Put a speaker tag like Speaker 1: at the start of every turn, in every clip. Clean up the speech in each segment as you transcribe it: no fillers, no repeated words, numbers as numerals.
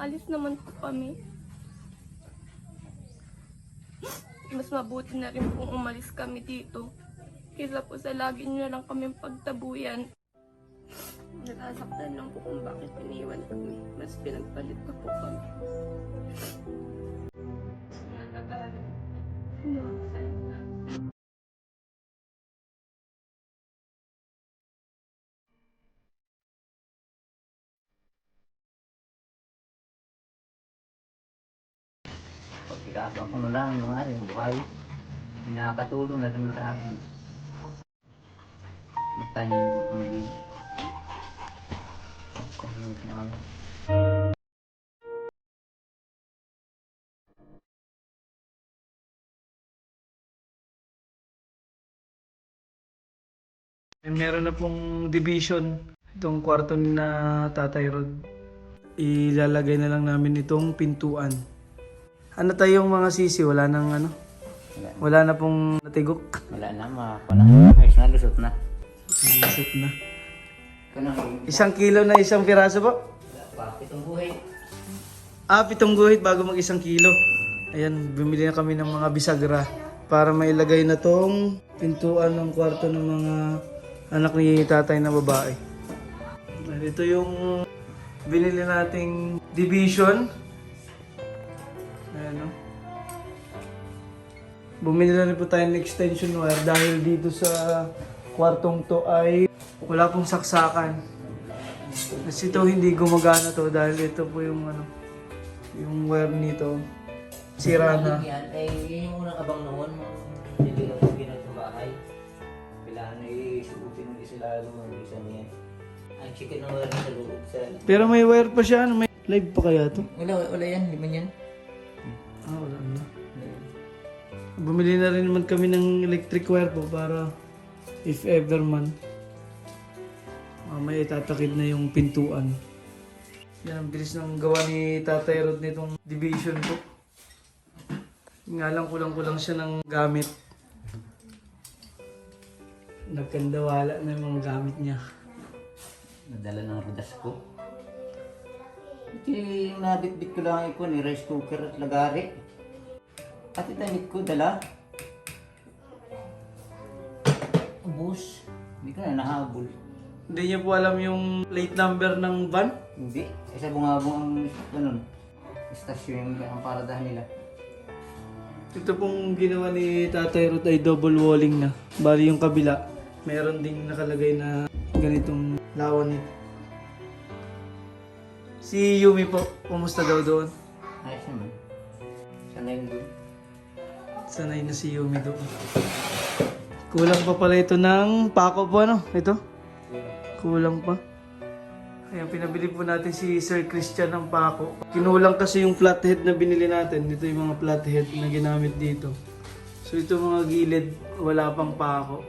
Speaker 1: aalis naman po kami. Mas mabuti na rin pong umalis kami dito. Kaysa po sa lagi nyo na lang kami pagtabuyan. Nasasaktan lang po kung bakit iniwan kami. Mas pinagpalit pa po kami. No.
Speaker 2: Pagkakataon ko na lang yung buhay. Nakakatulong na rin sa akin. Magtanya yung
Speaker 3: Meron na pong division itong kwarto ni na Tatay Rod. Ilalagay na lang namin itong pintuan. Ano tayong mga sisi? Wala nang ano? Wala na pong natigok.
Speaker 2: wala na, makakuha na. Ayos na, lusot na.
Speaker 3: Nalusot na.
Speaker 2: Kanang
Speaker 3: 1 kilo na 1 piraso po?
Speaker 2: wala pa. Itong buhay.
Speaker 3: 7 guhit bago mag 1 kilo. Ayan, bumili na kami ng mga bisagra para mailagay na tong pintuan ng kwarto ng mga anak ni tatay na babae. Ito yung binili nating division. Ayan o. Bumili na rin po tayo ng extension wire dahil dito sa kwartong to ay wala pong saksakan. Kasi ito hindi gumagana to dahil ito po yung ano, yung wire nito sira na.
Speaker 2: Yan, ay yun yung unang abang noon. Hindi na po ginagawa sa bahay. Kailangan ay subutin ng isa lalo ng isa niya. Ang chicken na wala sa loob sa...
Speaker 3: Pero may wire pa siya, ano, may live pa kaya to?
Speaker 2: Wala yan, liman yan.
Speaker 3: Wala na. Bumili na rin naman kami ng electric wire po para if ever man may itatakid na yung pintuan. Yan ang bilis ng gawa ni Tatay Rod nitong division po. Nga lang kulang-kulang siya ng gamit. Nagkandawala na yung mga gamit niya.
Speaker 2: Nadala ng rudas ko. Iti nabitbit ko lang ito ni rice cooker at lagari. At itamit ko dala. Ubus. Hindi ko na nahabol.
Speaker 3: Hindi niya po alam yung plate number ng van?
Speaker 2: Hindi. Isa bungabong ang ganun. Istasyon yung ang paradahan nila.
Speaker 3: Ito pong ginawa ni Tatay Ruth ay double walling na. Bali yung kabila, meron ding nakalagay na ganitong lawan nito. Si Yumi po, kumusta daw doon?
Speaker 2: Ayos naman. Sana yun doon.
Speaker 3: Sanay na si Yumi doon. Kulang pa pala ito ng pako po ano? Ito? Kulang pa. Ayan, pinabili po natin si Sir Christian ng pako. Kinulang kasi yung flathead na binili natin. Dito yung mga flathead na ginamit dito. So ito mga gilid, wala pang pako.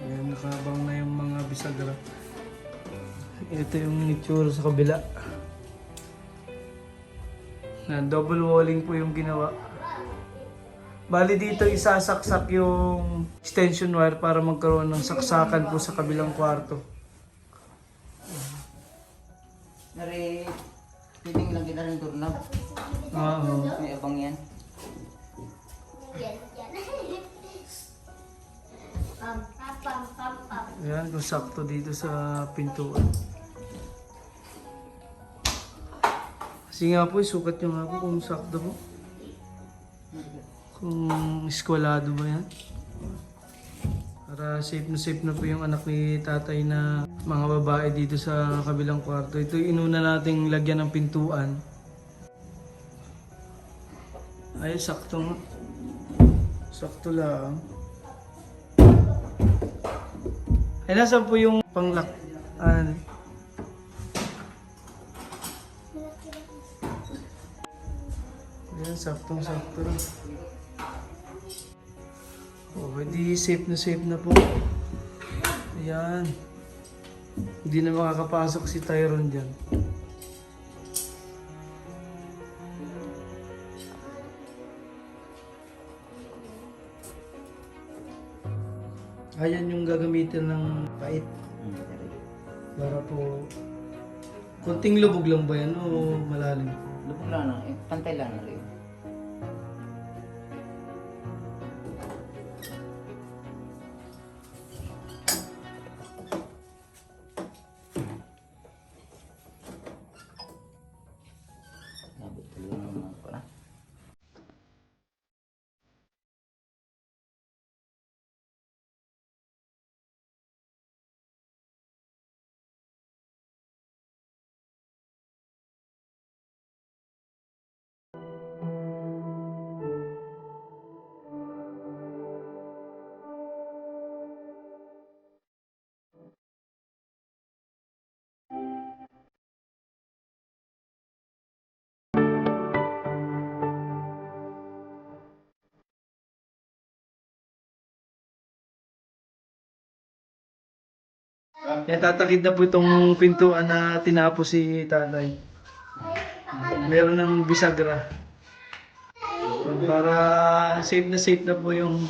Speaker 3: Ayan, nakabang na yung mga bisagra. Ito yung itsura sa kabila. Na double walling po yung ginawa. Bali dito isasaksak yung extension wire para magkaroon ng saksakan po sa kabilang kwarto.
Speaker 2: Nari, piling lang kita ng doorknob.
Speaker 3: Oo.
Speaker 2: May abang yan.
Speaker 3: Ayan, kung sakto dito sa pintuan. Kasi nga po, isukat nyo nga po kung sakto po. Kung eskwalado ba yan. Para safe na po yung anak ni tatay na mga babae dito sa kabilang kwarto. Ito yung inuna nating lagyan ng pintuan. Ay, sakto nga. Sakto lang. Ay, nasan po yung panglock? Ayan, saktong-sakto lang. Di safe na po. Ayan. Hindi na makakapasok si Tyron dyan. Ayan yung gagamitin ng pait. Para po Kunting lubog lang ba yan o malalim?
Speaker 2: Lubog lang na, pantay lang na rin. Nabot talaga naman pala.
Speaker 3: Yan, tatakid na po itong pintuan na tinapos si tatay. Meron ng bisagra. Para safe na po yung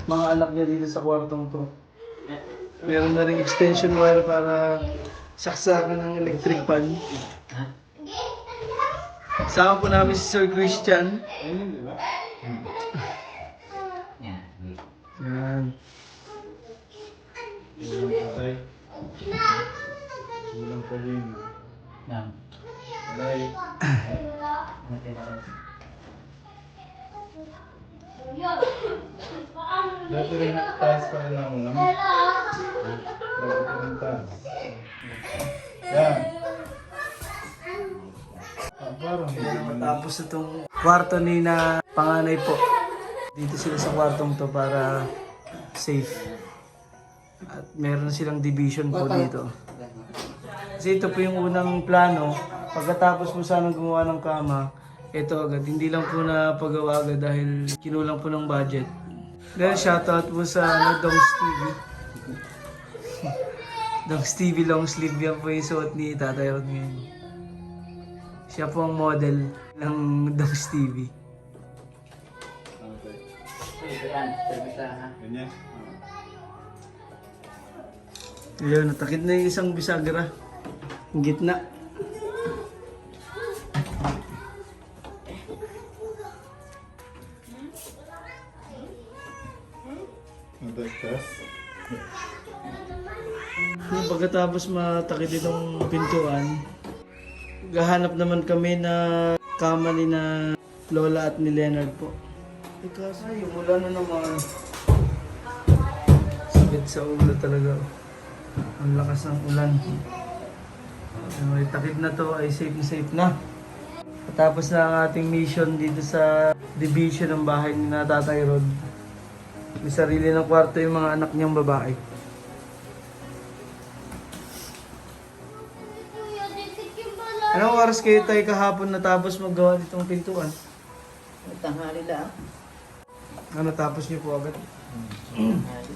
Speaker 3: mga anak niya dito sa kwartong to. Meron na ring extension wire para saksakan ng electric pan. Sama po namin si Sir Christian.
Speaker 2: Yan.
Speaker 3: Yan.
Speaker 2: Yan.
Speaker 4: Dati rin taas pa rin ang ulam. Dati rin taas. Yan. Parang
Speaker 3: Tapos itong kwarto ni na panganay po. Dito sila sa kwartong to para safe. At meron silang division po dito. Kasi ito po yung unang plano. Pagkatapos po sanang gumawa ng kama, ito agad. Hindi lang po na pagawa agad dahil kinulang po ng budget. Then shoutout po sa Dongs TV. Dongs TV long sleeve yan po yung suot ni Tatay Rod ngayon. Siya po ang model ng Dongs TV.
Speaker 2: Yan, service lang ha.
Speaker 4: ganyan.
Speaker 3: Ayun, natakid na yung isang bisagra. Ang gitna.
Speaker 4: Nagtagtas.
Speaker 3: Yung pagkatapos matakid itong pintuan, gahanap naman kami na kama ni na Lola at ni Leonard po. Kasi yung ulan na naman. Sakit sa ulo talaga. Ang lakas ng ulan. May takid na to ay safe na. Tapos na ang ating mission dito sa division ng bahay ni na Tatay Rod. May sarili ng kwarto yung mga anak niyang babae. Anong oras kayo tayo kahapon natapos maggawa ditong pintuan?
Speaker 2: Tanghali lang.
Speaker 3: Natapos niyo po agad.
Speaker 2: Tanghali.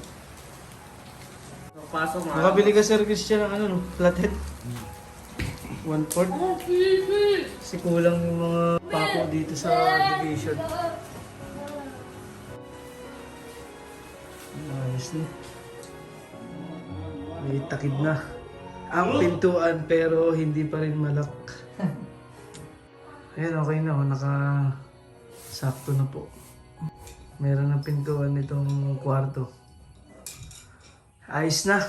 Speaker 3: Pasok nga. Nakabili ka Sir Christian ng ano no? Flathead? 1/4? Kasi kulang yung mga pako dito sa division. Ayos na. May takid na. Ang pintuan pero hindi pa rin malak. Ayan, okay na. Sakto na po. Meron ng pintuan itong kwarto. Ayos na.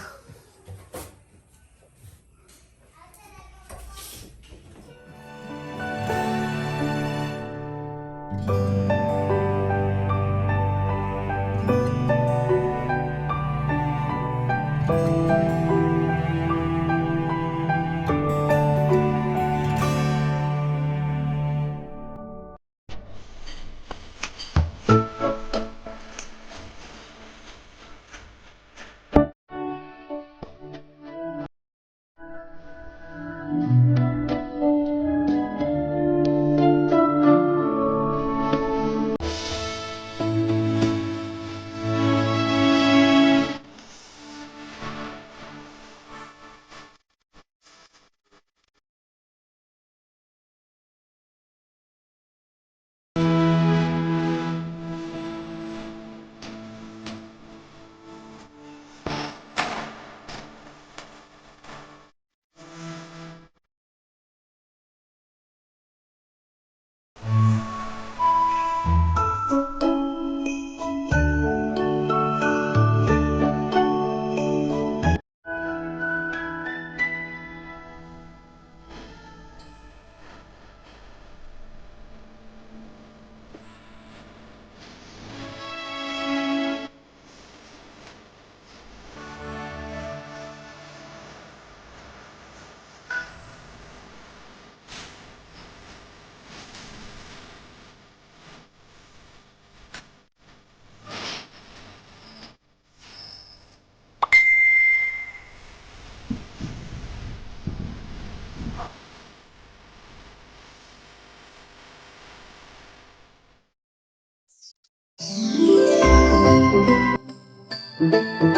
Speaker 3: Yumi.